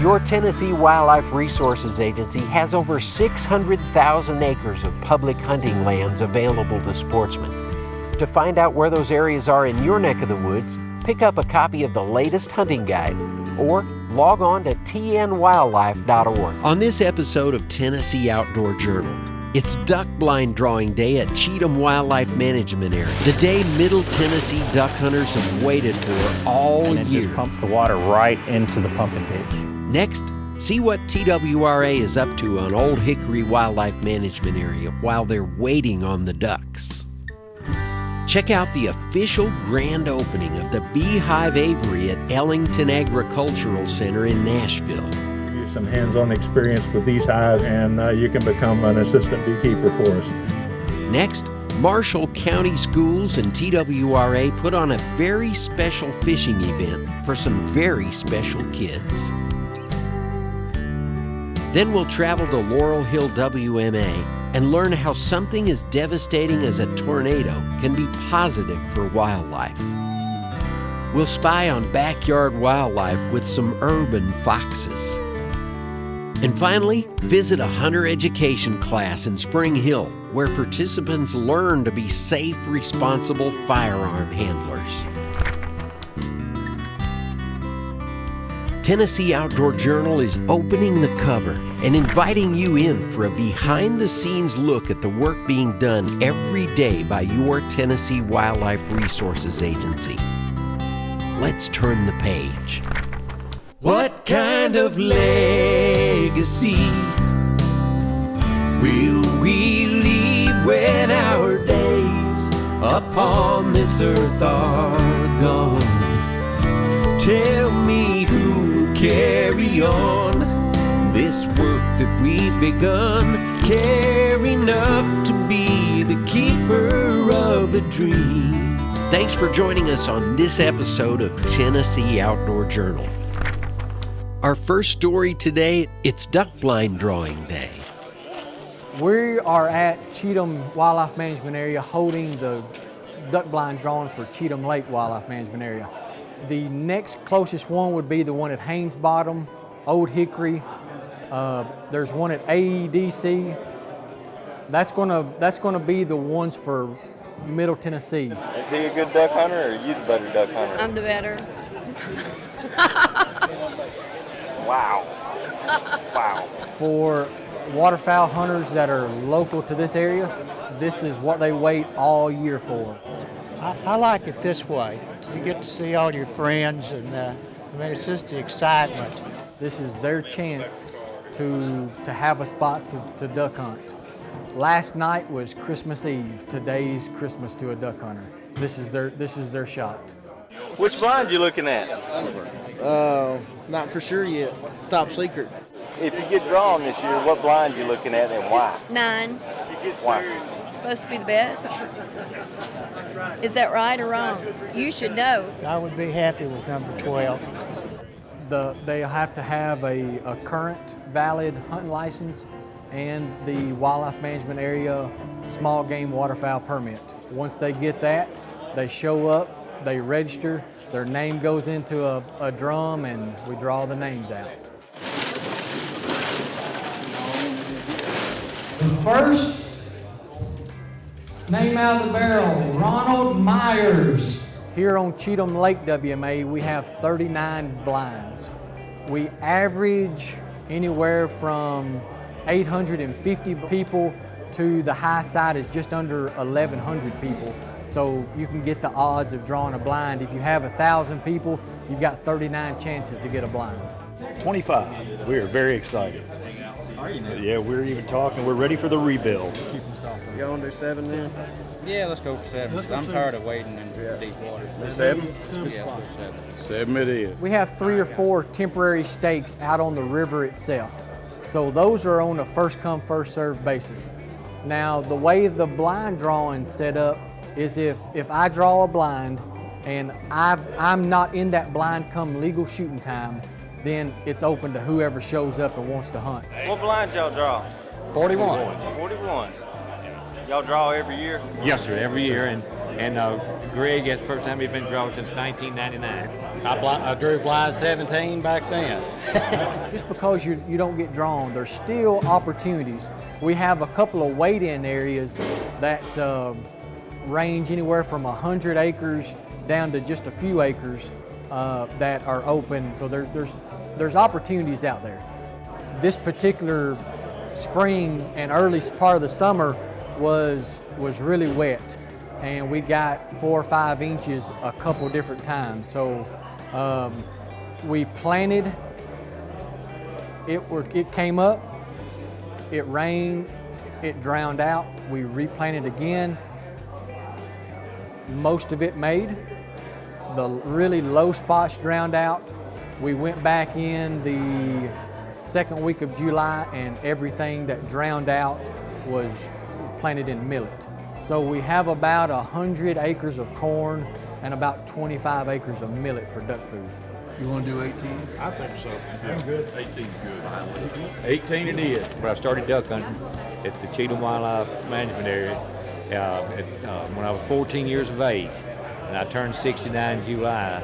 Your Tennessee Wildlife Resources Agency has over 600,000 acres of public hunting lands available to sportsmen. To find out where those areas are in your neck of the woods, pick up a copy of the latest hunting guide or log on to tnwildlife.org. On this episode of Tennessee Outdoor Journal, it's duck blind drawing day at Cheatham Wildlife Management Area, the day Middle Tennessee duck hunters have waited for all year. And it just pumps the water right into the pumping ditch. Next, see what TWRA is up to on Old Hickory Wildlife Management Area while they're waiting on the ducks. Check out the official grand opening of the Beehive Apiary at Ellington Agricultural Center in Nashville. Use some hands-on experience with these hives, and you can become an assistant beekeeper for us. Next, Marshall County Schools and TWRA put on a very special fishing event for some very special kids. Then we'll travel to Laurel Hill WMA and learn how something as devastating as a tornado can be positive for wildlife. We'll spy on backyard wildlife with some urban foxes. And finally, visit a hunter education class in Spring Hill where participants learn to be safe, responsible firearm handlers. Tennessee Outdoor Journal is opening the cover and inviting you in for a behind-the-scenes look at the work being done every day by your Tennessee Wildlife Resources Agency. Let's turn the page. What kind of legacy will we leave when our days upon this earth are gone? Tell me who will carry on this work that we've begun, care enough to be the keeper of the dream. Thanks for joining us on this episode of Tennessee Outdoor Journal. Our first story today, it's duck blind drawing day. We are at Cheatham Wildlife Management Area holding the duck blind drawing for Cheatham Lake Wildlife Management Area. The next closest one would be the one at Haynes Bottom, Old Hickory. There's one at AEDC. That's gonna be the ones for Middle Tennessee. Is he a good duck hunter, or are you the better duck hunter? I'm the better. Wow. Wow. For waterfowl hunters that are local to this area, this is what they wait all year for. I like it this way. You get to see all your friends, and it's just the excitement. This is their chance to have a spot to duck hunt. Last night was Christmas Eve. Today's Christmas to a duck hunter. This is their shot. Which blind you looking at? Not for sure yet. Top secret. If you get drawn this year, what blind you looking at and why? 9. Why? It's supposed to be the best. Is that right or wrong? You should know. I would be happy with number 12. They have to have a current valid hunting license and the Wildlife Management Area small game waterfowl permit. Once they get that, they show up, they register, their name goes into a drum, and we draw the names out. The first name out of the barrel, Ronald Myers. Here on Cheatham Lake WMA, we have 39 blinds. We average anywhere from 850 people to the high side is just under 1,100 people. So you can get the odds of drawing a blind. If you have 1,000 people, you've got 39 chances to get a blind. 25. We are very excited. Yeah, we're even talking. We're ready for the rebuild. You want to do 7 then? Yeah, let's go for 7. I'm tired of waiting in deep water. 7? Yeah, let's go for 7. 7 it is. We have 3 or 4 temporary stakes out on the river itself. So those are on a first come, first served basis. Now, the way the blind drawing's set up is if I draw a blind and I'm not in that blind come legal shooting time, then it's open to whoever shows up and wants to hunt. What blind y'all draw? 41. 41. Y'all draw every year? Yes, sir, every year. And Greg, that's the first time he's been drawn since 1999. I drew blind 17 back then. Just because you don't get drawn, there's still opportunities. We have a couple of wait-in areas that range anywhere from 100 acres down to just a few acres that are open. So there's opportunities out there. This particular spring and early part of the summer was really wet, and we got 4 or 5 inches a couple different times. So we planted, it came up, it rained, it drowned out, we replanted again. Most of it made. The really low spots drowned out. We went back in the second week of July, and everything that drowned out was planted in millet. So we have about 100 acres of corn and about 25 acres of millet for duck food. You want to do 18? I think so. I'm good. 18's good. 18 it is. When I started duck hunting at the Cheatham Wildlife Management Area when I was 14 years of age, and I turned 69 in July,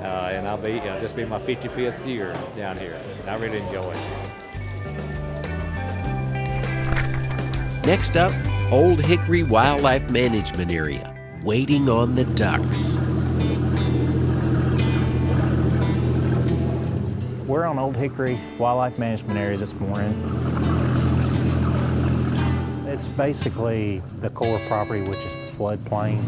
and this will be my 55th year down here. And I really enjoy it. Next up, Old Hickory Wildlife Management Area, waiting on the ducks. We're on Old Hickory Wildlife Management Area this morning. It's basically the core property, which is the floodplain.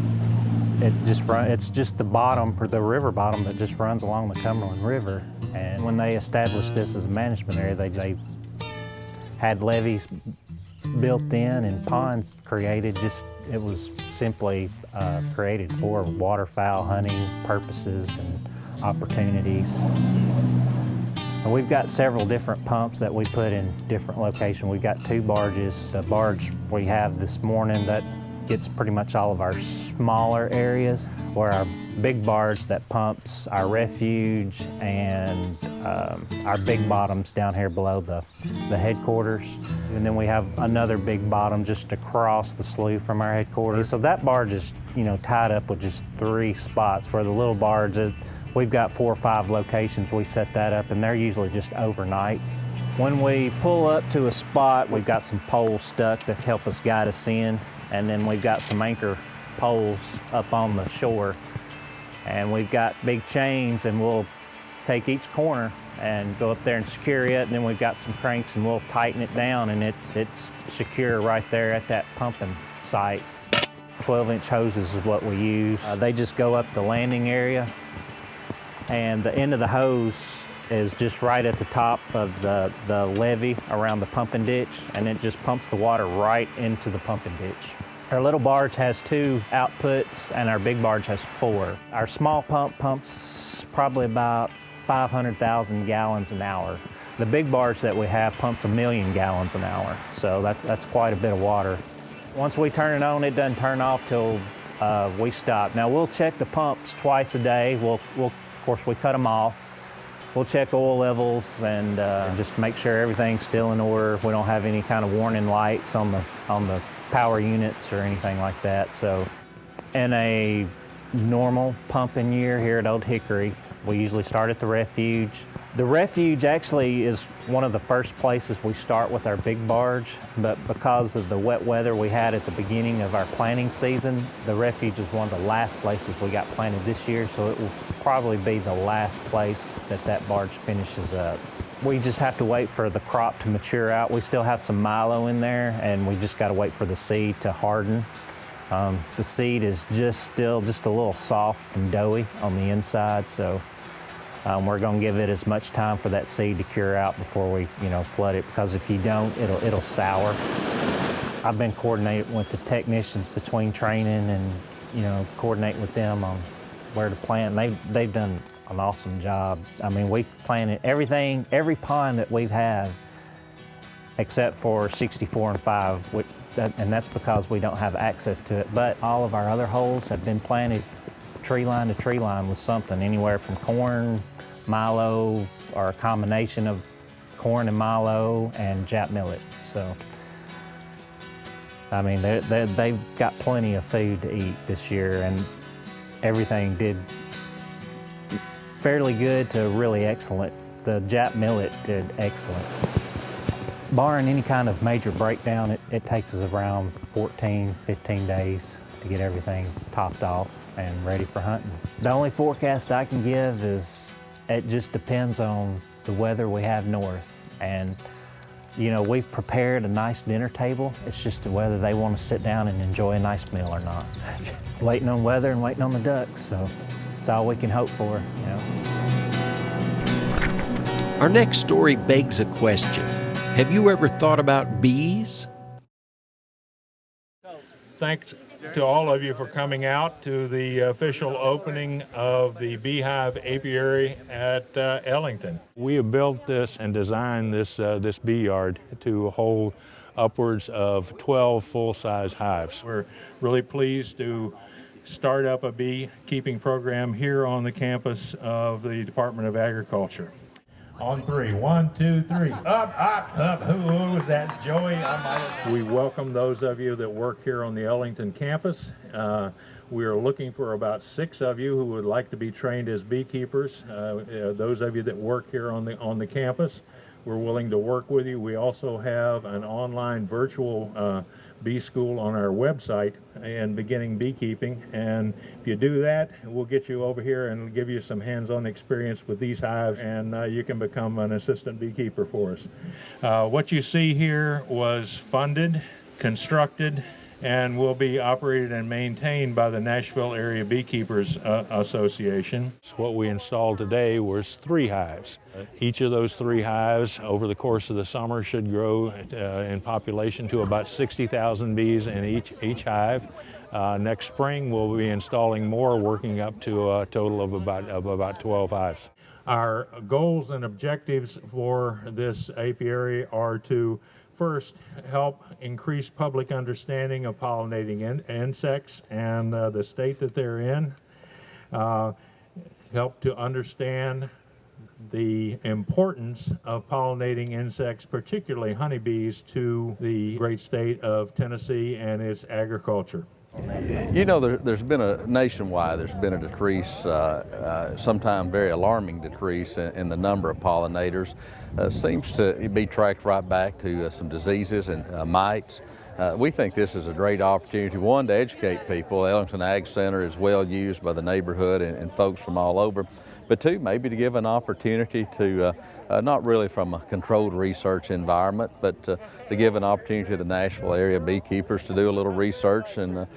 It's just the bottom, or the river bottom, that just runs along the Cumberland River. And when they established this as a management area, they had levees built in and ponds created. It was simply created for waterfowl hunting purposes and opportunities. And we've got several different pumps that we put in different locations. We've got 2 barges. The barge we have this morning, that gets pretty much all of our smaller areas, where our big barge that pumps our refuge and our big bottoms down here below the headquarters. And then we have another big bottom just across the slough from our headquarters. So that barge is, tied up with just 3 spots, where the little barge, we've got 4 or 5 locations we set that up, and they're usually just overnight. When we pull up to a spot, we've got some poles stuck to help us guide us in, and then we've got some anchor poles up on the shore. And we've got big chains, and we'll take each corner and go up there and secure it, and then we've got some cranks, and we'll tighten it down, and it's secure right there at that pumping site. 12-inch hoses is what we use. They just go up the landing area, and the end of the hose is just right at the top of the levee around the pumping ditch, and it just pumps the water right into the pumping ditch. Our little barge has 2 outputs, and our big barge has 4. Our small pump pumps probably about 500,000 gallons an hour. The big barge that we have pumps 1 million gallons an hour, so that's quite a bit of water. Once we turn it on, it doesn't turn off till we stop. Now, we'll check the pumps twice a day. Of course, we cut them off. We'll check oil levels and just make sure everything's still in order. We don't have any kind of warning lights on the power units or anything like that. So in a normal pumping year here at Old Hickory, we usually start at the refuge. The refuge actually is one of the first places we start with our big barge, but because of the wet weather we had at the beginning of our planting season, the refuge is one of the last places we got planted this year, so it will probably be the last place that barge finishes up. We just have to wait for the crop to mature out. We still have some milo in there, and we just got to wait for the seed to harden. The seed is still just a little soft and doughy on the inside, so we're going to give it as much time for that seed to cure out before we, flood it, because if you don't, it'll sour. I've been coordinating with the technicians between training and, coordinating with them on where to plant. They've done an awesome job. I mean, we planted everything, every pond that we've had, except for 64 and 5, and that's because we don't have access to it. But all of our other holes have been planted tree line to tree line with something, anywhere from corn, milo, or a combination of corn and milo and Jap millet. So I mean, they've got plenty of food to eat this year, and everything did fairly good to really excellent. The Jap millet did excellent. Barring any kind of major breakdown, it takes us around 14, 15 days to get everything topped off and ready for hunting. The only forecast I can give is it just depends on the weather we have north. And you know, we've prepared a nice dinner table. It's just whether they want to sit down and enjoy a nice meal or not. Waiting on weather and waiting on the ducks, so it's all we can hope for, you know. Our next story begs a question. Have you ever thought about bees? Thanks to all of you for coming out to the official opening of the Beehive Apiary at Ellington. We have built this and designed this bee yard to hold upwards of 12 full-size hives. We're really pleased to start up a beekeeping program here on the campus of the Department of Agriculture. On three. 1, 2, 3. Up. Who was that? Joey? We welcome those of you that work here on the Ellington campus. We are looking for about 6 of you who would like to be trained as beekeepers. Those of you that work here on the campus, we're willing to work with you. We also have an online virtual bee school on our website and beginning beekeeping. And if you do that, we'll get you over here and give you some hands-on experience with these hives, and you can become an assistant beekeeper for us. What you see here was funded, constructed, and will be operated and maintained by the Nashville Area Beekeepers Association. What we installed today was 3 hives. Each of those 3 hives over the course of the summer should grow in population to about 60,000 bees in each hive. Next spring we'll be installing more, working up to a total of about 12 hives. Our goals and objectives for this apiary are to first, help increase public understanding of pollinating insects and the state that they're in. Help to understand the importance of pollinating insects, particularly honeybees, to the great state of Tennessee and its agriculture. You know, there's been nationwide, there's been a decrease, sometimes very alarming decrease in the number of pollinators. Seems to be tracked right back to some diseases and mites. We think this is a great opportunity, one, to educate people. Ellington Ag Center is well used by the neighborhood and folks from all over. But 2, maybe to give an opportunity to, not really from a controlled research environment, but to give an opportunity to the Nashville area beekeepers to do a little research and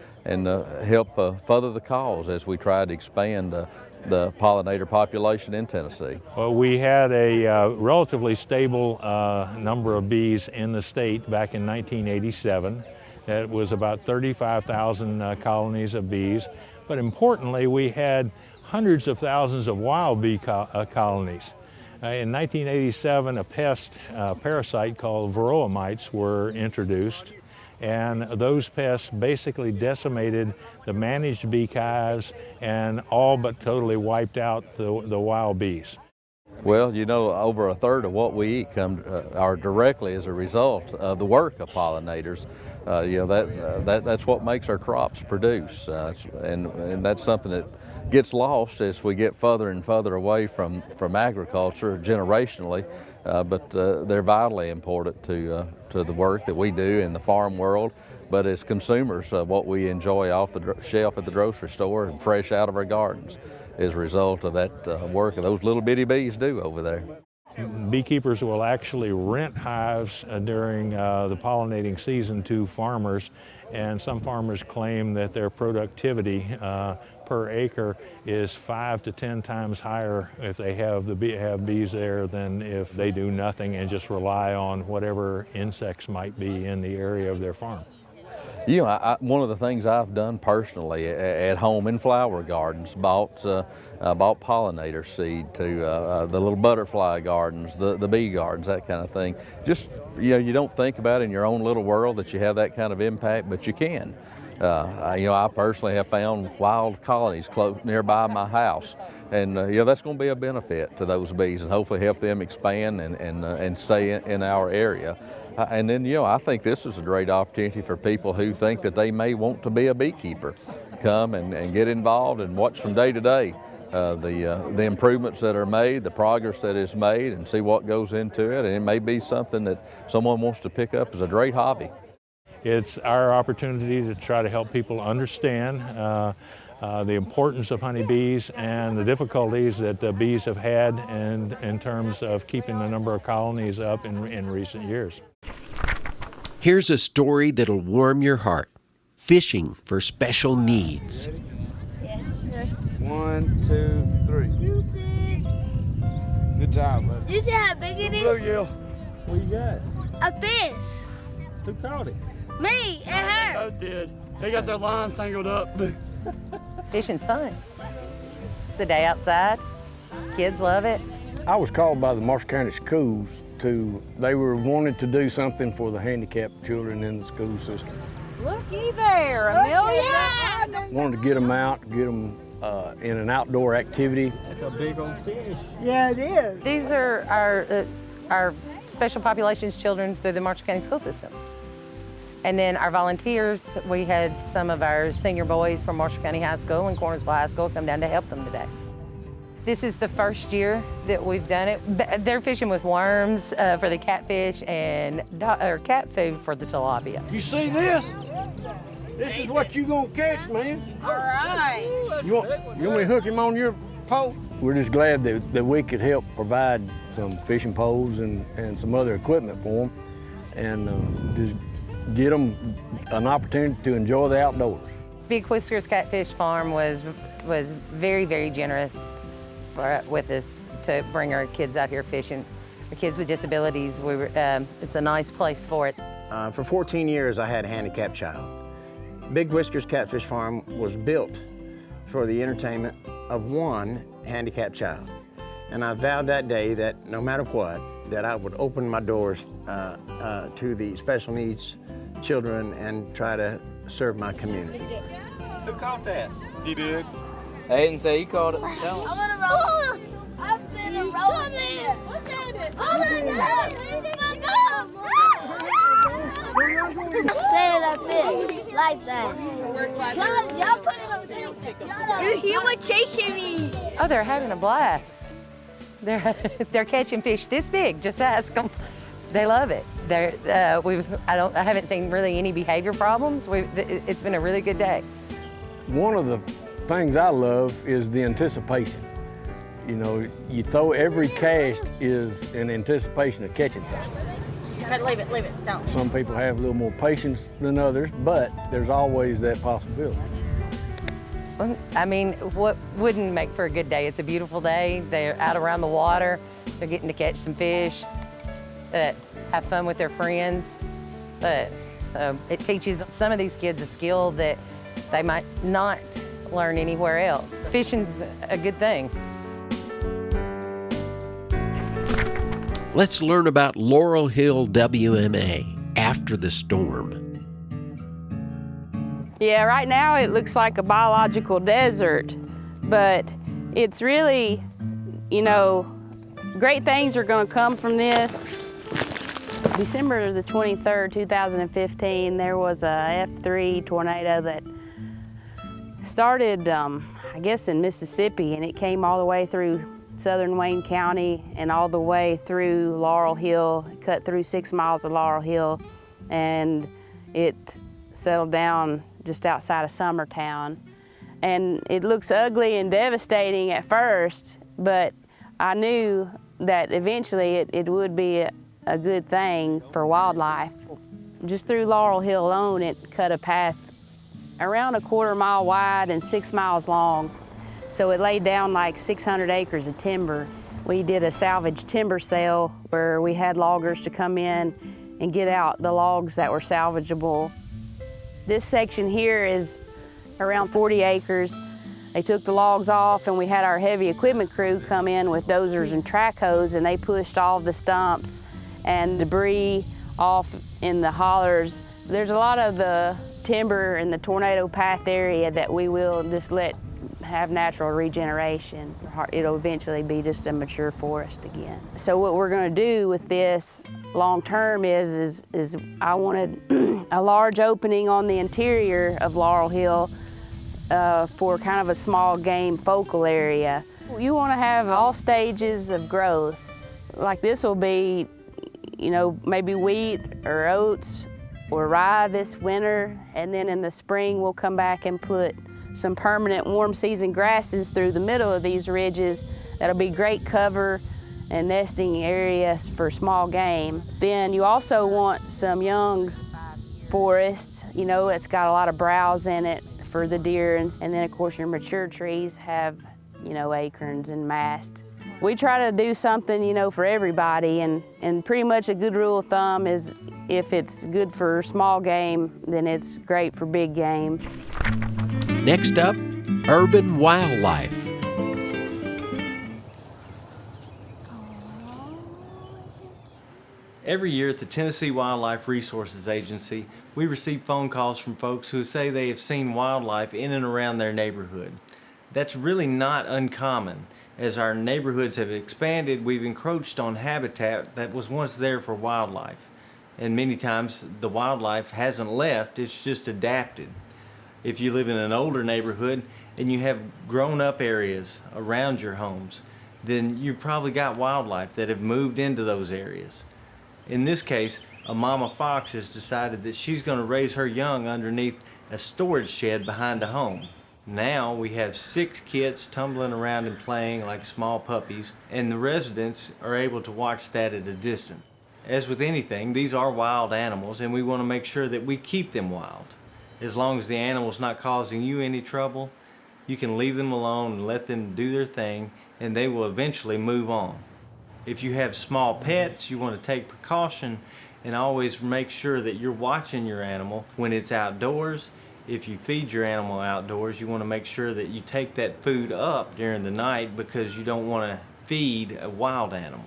help further the cause as we try to expand the pollinator population in Tennessee. Well, we had a relatively stable number of bees in the state back in 1987. It was about 35,000 colonies of bees. But importantly, we had hundreds of thousands of wild bee colonies. In 1987, a parasite called varroa mites were introduced, and those pests basically decimated the managed beehives and all but totally wiped out the wild bees. Well, you know, over a third of what we eat are directly as a result of the work of pollinators. You know, that's what makes our crops produce, and that's something that gets lost as we get further and further away from agriculture generationally, but they're vitally important to the work that we do in the farm world. But as consumers, what we enjoy off the shelf at the grocery store and fresh out of our gardens is a result of that work that those little bitty bees do over there. Beekeepers will actually rent hives during the pollinating season to farmers, and some farmers claim that their productivity per acre is 5 to 10 times higher if they have bees there than if they do nothing and just rely on whatever insects might be in the area of their farm. You know, one of the things I've done personally at home in flower gardens, bought pollinator seed to the little butterfly gardens, the bee gardens, that kind of thing. Just, you know, you don't think about in your own little world that you have that kind of impact, but you can. You know, I personally have found wild colonies close nearby my house, and you know, that's going to be a benefit to those bees and hopefully help them expand and stay in our area. And then, I think this is a great opportunity for people who think that they may want to be a beekeeper. Come and get involved and watch from day to day the improvements that are made, the progress that is made, and see what goes into it. And it may be something that someone wants to pick up as a great hobby. It's our opportunity to try to help people understand the importance of honeybees and the difficulties that the bees have had in terms of keeping the number of colonies up in recent years. Here's a story that'll warm your heart. Fishing for special needs. Yeah. 1, 2, 3. Deuces. Good job, buddy. You see how big it is? Bluegill. What you got? A fish. Who caught it? Me and her. They both did. They got their lines tangled up. Fishing's fun. It's a day outside. Kids love it. I was called by the Marshall County Schools they were wanting to do something for the handicapped children in the school system. Looky there, Amelia. Wanted to get them out, get them in an outdoor activity. That's a big old fish. Yeah, it is. These are our special populations children through the Marshall County school system. And then our volunteers, we had some of our senior boys from Marshall County High School and Cornersville High School come down to help them today. This is the first year that we've done it. They're fishing with worms for the catfish and cat food for the tilapia. You see this? This is what you gonna catch, man. All right. You want me to hook him on your pole? We're just glad that we could help provide some fishing poles and some other equipment for them, and just get them an opportunity to enjoy the outdoors. Big Whiskers Catfish Farm was very, very generous with us to bring our kids out here fishing. Our kids with disabilities, it's a nice place for it. For 14 years, I had a handicapped child. Big Whiskers Catfish Farm was built for the entertainment of one handicapped child. And I vowed that day that no matter what, that I would open my doors to the special needs children and try to serve my community. Who caught that? He did. I didn't say he caught it. I'm gonna roll. I've been a roller. Look at it. Oh my God. Set it up there, like that. Y'all put it up there. He was chasing me. Oh, they're having a blast. They're catching fish this big. Just ask them. They love it. I haven't seen really any behavior problems. It's been a really good day. One of the things I love is the anticipation. You throw every cast is an anticipation of catching something. Leave it, don't. Some people have a little more patience than others, but there's always that possibility. Well, I mean, what wouldn't make for a good day? It's a beautiful day. They're out around the water. They're getting to catch some fish, have fun with their friends. So it teaches some of these kids a skill that they might not learn anywhere else. Fishing's a good thing. Let's learn about Laurel Hill WMA after the storm. Yeah, right now it looks like a biological desert, but it's really, great things are going to come from this. December the 23rd, 2015, there was a F3 tornado that started, I guess, in Mississippi, and it came all the way through southern Wayne County and all the way through Laurel Hill, cut through 6 miles of Laurel Hill, and it settled down just outside of Summertown. And it looks ugly and devastating at first, but I knew that eventually it would be a good thing for wildlife. Just through Laurel Hill alone, it cut a path around a 1/4 mile wide and 6 miles long. So it laid down like 600 acres of timber. We did a salvage timber sale where we had loggers to come in and get out the logs that were salvageable. This section here is around 40 acres. They took the logs off and we had our heavy equipment crew come in with dozers and track hoes, and they pushed all the stumps and debris off in the hollers. There's a lot of the timber in the tornado path area that we will just let have natural regeneration. It'll eventually be just a mature forest again. So what we're going to do with this long term is I wanted a large opening on the interior of Laurel Hill for kind of a small game focal area. You want to have all stages of growth. Like this will be, you know, maybe wheat or oats or rye this winter, and then in the spring we'll come back and put some permanent warm season grasses through the middle of these ridges. That'll be great cover and nesting areas for small game. Then you also want some young forest, you know, it's got a lot of browse in it for the deer, and then of course your mature trees have, you know, acorns and mast. We try to do something, you know, for everybody, and pretty much a good rule of thumb is if it's good for small game, then it's great for big game. Next up, urban wildlife. Every year at the Tennessee Wildlife Resources Agency, we receive phone calls from folks who say they have seen wildlife in and around their neighborhood. That's really not uncommon. As our neighborhoods have expanded, we've encroached on habitat that was once there for wildlife. And many times the wildlife hasn't left, it's just adapted. If you live in an older neighborhood and you have grown-up areas around your homes, then you've probably got wildlife that have moved into those areas. In this case, a mama fox has decided that she's going to raise her young underneath a storage shed behind a home. Now we have 6 kits tumbling around and playing like small puppies, and the residents are able to watch that at a distance. As with anything, these are wild animals, and we want to make sure that we keep them wild. As long as the animal's not causing you any trouble, you can leave them alone and let them do their thing, and they will eventually move on. If you have small pets, you want to take precaution and always make sure that you're watching your animal when it's outdoors. If you feed your animal outdoors, you want to make sure that you take that food up during the night because you don't want to feed a wild animal.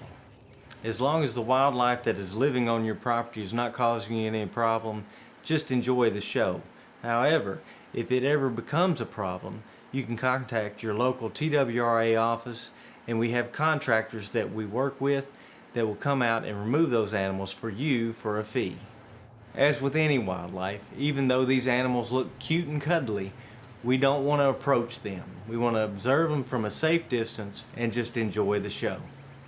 As long as the wildlife that is living on your property is not causing you any problem, just enjoy the show. However, if it ever becomes a problem, you can contact your local TWRA office, and we have contractors that we work with that will come out and remove those animals for you for a fee. As with any wildlife, even though these animals look cute and cuddly, we don't want to approach them. We want to observe them from a safe distance and just enjoy the show.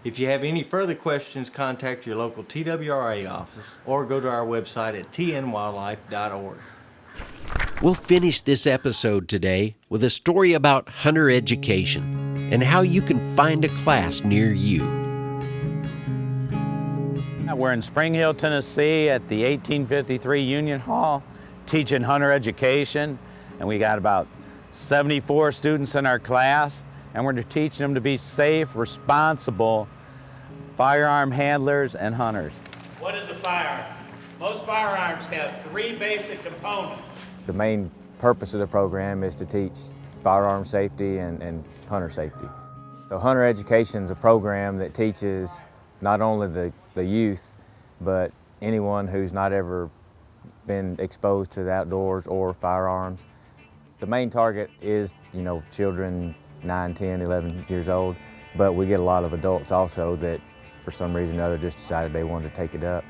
If you have any further questions, contact your local TWRA office or go to our website at tnwildlife.org. We'll finish this episode today with a story about hunter education and how you can find a class near you. We're in Spring Hill, Tennessee at the 1853 Union Hall teaching hunter education, and we got about 74 students in our class, and we're teaching them to be safe, responsible firearm handlers and hunters. What is a firearm? Most firearms have 3 basic components. The main purpose of the program is to teach firearm safety and hunter safety. So hunter education is a program that teaches not only the youth, but anyone who's not ever been exposed to the outdoors or firearms. The main target is, you know, children 9, 10, 11 years old, but we get a lot of adults also that for some reason or other just decided they wanted to take it up.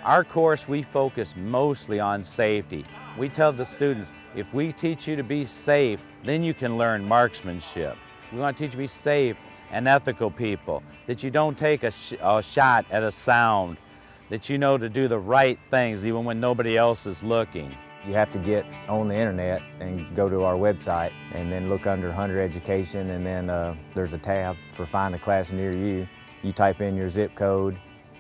Our course, we focus mostly on safety. We tell the students, if we teach you to be safe, then you can learn marksmanship. We want to teach you to be safe and ethical people, that you don't take a shot at a sound, that you know to do the right things even when nobody else is looking. You have to get on the internet and go to our website and then look under hunter education, and then there's a tab for find a class near you. You type in your zip code,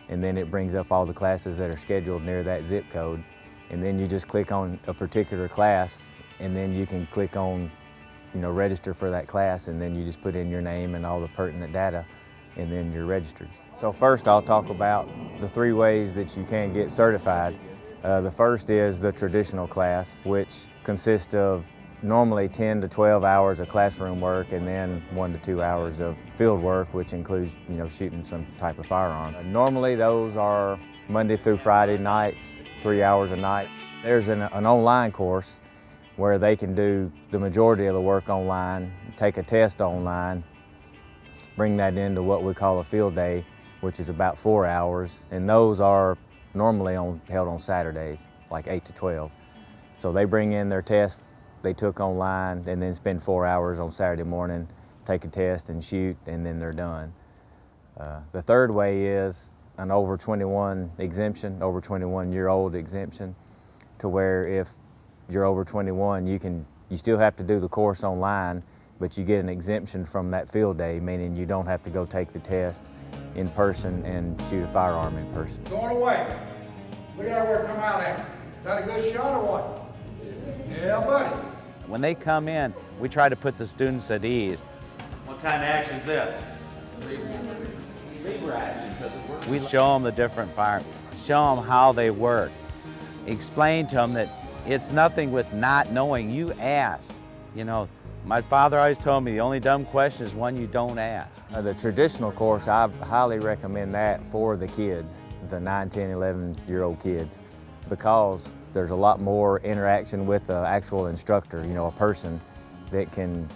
and then it brings up all the classes that are scheduled near that zip code. And then you just click on a particular class, and then you can click on, you know, register for that class, and then you just put in your name and all the pertinent data, and then you're registered. So first I'll talk about the 3 ways that you can get certified. The first is the traditional class, which consists of normally 10 to 12 hours of classroom work and then 1 to 2 hours of field work, which includes, you know, shooting some type of firearm. Normally those are Monday through Friday nights, 3 hours a night. There's an online course where they can do the majority of the work online, take a test online, bring that into what we call a field day, which is about 4 hours, and those are normally held on Saturdays, like 8 to 12. So they bring in their test they took online and then spend 4 hours on Saturday morning, take a test and shoot, and then they're done. The third way is an over 21 exemption, over 21-year-old exemption, to where if you're over 21, you still have to do the course online, but you get an exemption from that field day, meaning you don't have to go take the test in person and shoot a firearm in person. Going away. Look at where it come out at. Is that a good shot or what? Yeah, buddy. When they come in, we try to put the students at ease. What kind of action's this? Lever action. We show them the different firearms, show them how they work, explain to them that it's nothing with not knowing. You ask. You know, my father always told me the only dumb question is one you don't ask. The traditional course, I highly recommend that for the kids, the 9, 10, 11-year-old kids, because there's a lot more interaction with the actual instructor, you know, a person that can,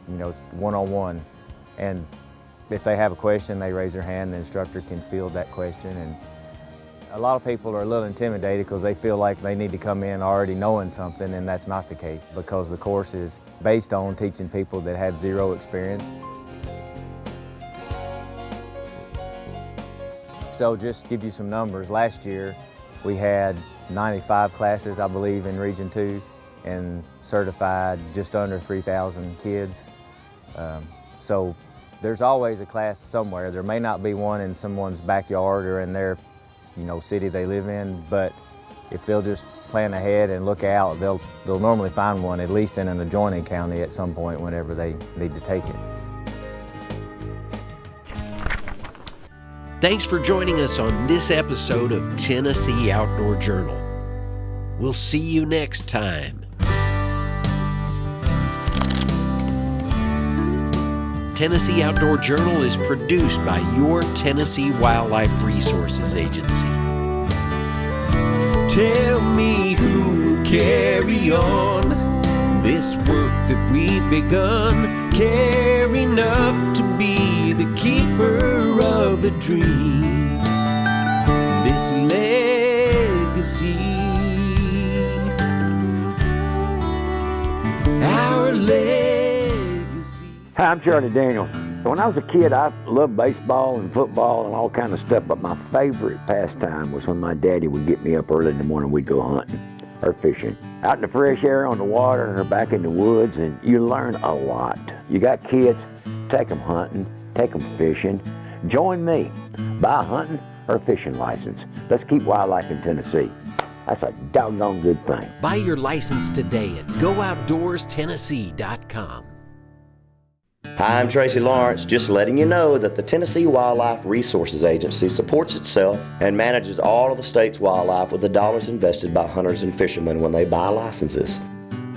you know, one-on-one. And if they have a question, they raise their hand, the instructor can field that question. And a lot of people are a little intimidated because they feel like they need to come in already knowing something, and that's not the case, because the course is based on teaching people that have zero experience. So just to give you some numbers, last year we had 95 classes, I believe, in Region 2, and certified just under 3,000 kids. So there's always a class somewhere. There may not be one in someone's backyard or in their, you know, city they live in, but if they'll just plan ahead and look out, they'll normally find one, at least in an adjoining county at some point whenever they need to take it. Thanks for joining us on this episode of Tennessee Outdoor Journal. We'll see you next time. Tennessee Outdoor Journal is produced by your Tennessee Wildlife Resources Agency. Tell me who will carry on this work that we've begun. Care enough to be the keeper of the dream. This legacy, our legacy. Hi, I'm Charlie Daniels. When I was a kid, I loved baseball and football and all kind of stuff, but my favorite pastime was when my daddy would get me up early in the morning, we'd go hunting or fishing. Out in the fresh air on the water or back in the woods, and you learn a lot. You got kids, take them hunting, take them fishing. Join me. Buy a hunting or fishing license. Let's keep wildlife in Tennessee. That's a doggone good thing. Buy your license today at GoOutdoorsTennessee.com. Hi, I'm Tracy Lawrence, just letting you know that the Tennessee Wildlife Resources Agency supports itself and manages all of the state's wildlife with the dollars invested by hunters and fishermen when they buy licenses.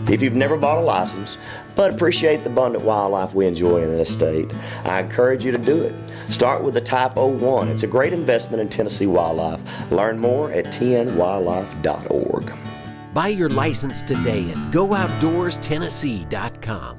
If you've never bought a license, but appreciate the abundant wildlife we enjoy in this state, I encourage you to do it. Start with the Type 01. It's a great investment in Tennessee wildlife. Learn more at tnwildlife.org. Buy your license today at GoOutdoorsTennessee.com.